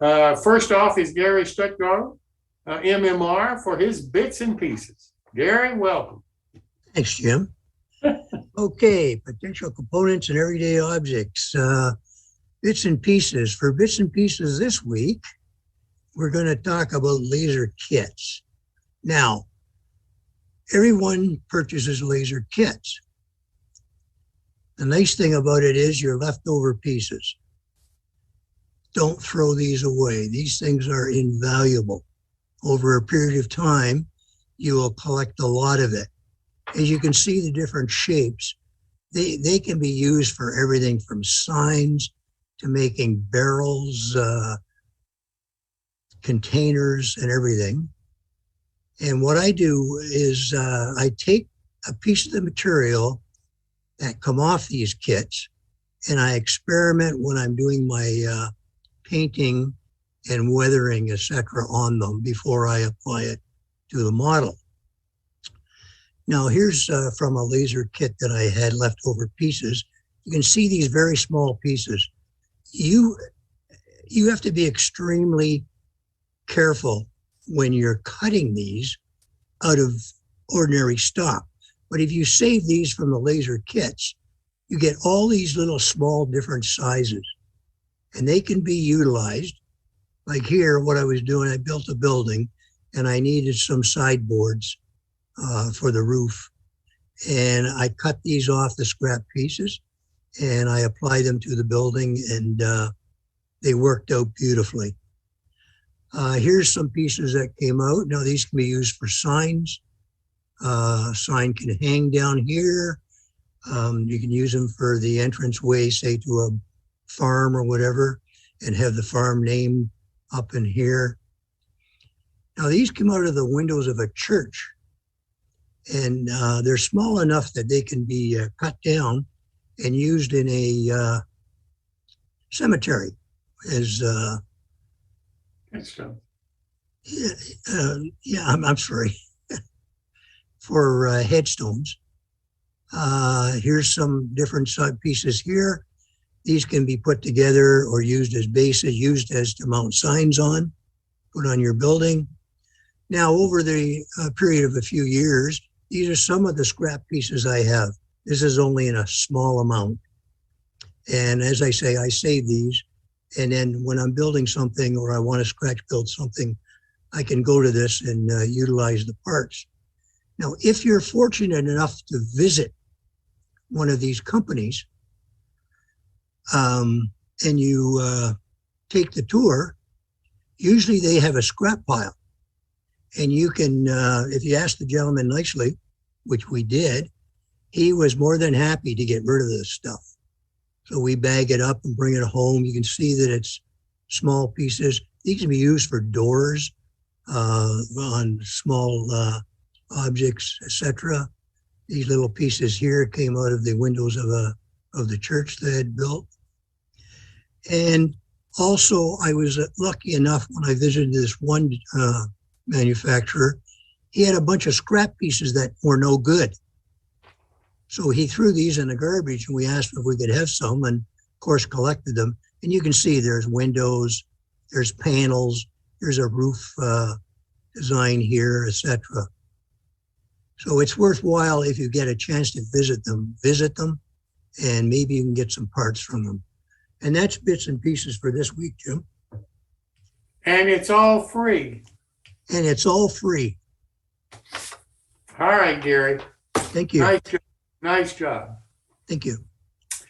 First off is Gary Stuttgart, MMR, for his bits and pieces. Gary, welcome. Thanks, Jim. Okay, potential components and everyday objects. Bits and pieces. For bits and pieces this week, we're going to talk about laser kits. Now, everyone purchases laser kits. The nice thing about it is your leftover pieces. Don't throw these away. These things are invaluable. Over a period of time, you will collect a lot of it. As you can see the different shapes, they can be used for everything from signs to making barrels, containers, and everything. And what I do is I take a piece of the material that come off these kits, and I experiment when I'm doing my painting and weathering, etc., on them before I apply it to the model. Now, here's from a laser kit that I had leftover pieces. You can see these very small pieces. You have to be extremely careful when you're cutting these out of ordinary stock. But if you save these from the laser kits, you get all these little small different sizes, and they can be utilized. Like here, what I was doing, I built a building and I needed some sideboards for the roof. And I cut these off the scrap pieces and I applied them to the building, and they worked out beautifully. Here's some pieces that came out. Now these can be used for signs. Sign can hang down here. You can use them for the entranceway, say to a farm or whatever, and have the farm name up in here. Now these come out of the windows of a church, and they're small enough that they can be cut down and used in a cemetery as I'm sorry, for headstones. Here's some different side pieces here. These can be put together or used as bases, used as to mount signs on, put on your building. Now, over the period of a few years, these are some of the scrap pieces I have. This is only in a small amount. And as I say, I save these. And then when I'm building something or I want to scratch build something, I can go to this and utilize the parts. Now, if you're fortunate enough to visit one of these companies, and you take the tour, usually they have a scrap pile. And you can, if you ask the gentleman nicely, which we did, he was more than happy to get rid of this stuff. So we bag it up and bring it home. You can see that it's small pieces. These can be used for doors on small objects, etc. These little pieces here came out of the windows of the church they had built. And also, I was lucky enough when I visited this one manufacturer, he had a bunch of scrap pieces that were no good. So he threw these in the garbage, and we asked if we could have some, and of course collected them. And you can see there's windows, there's panels, there's a roof design here, etc. So it's worthwhile if you get a chance to visit them, and maybe you can get some parts from them. And that's bits and pieces for this week, Jim. And it's all free. And it's all free. All right, Gary. Thank you. Nice job. Thank you.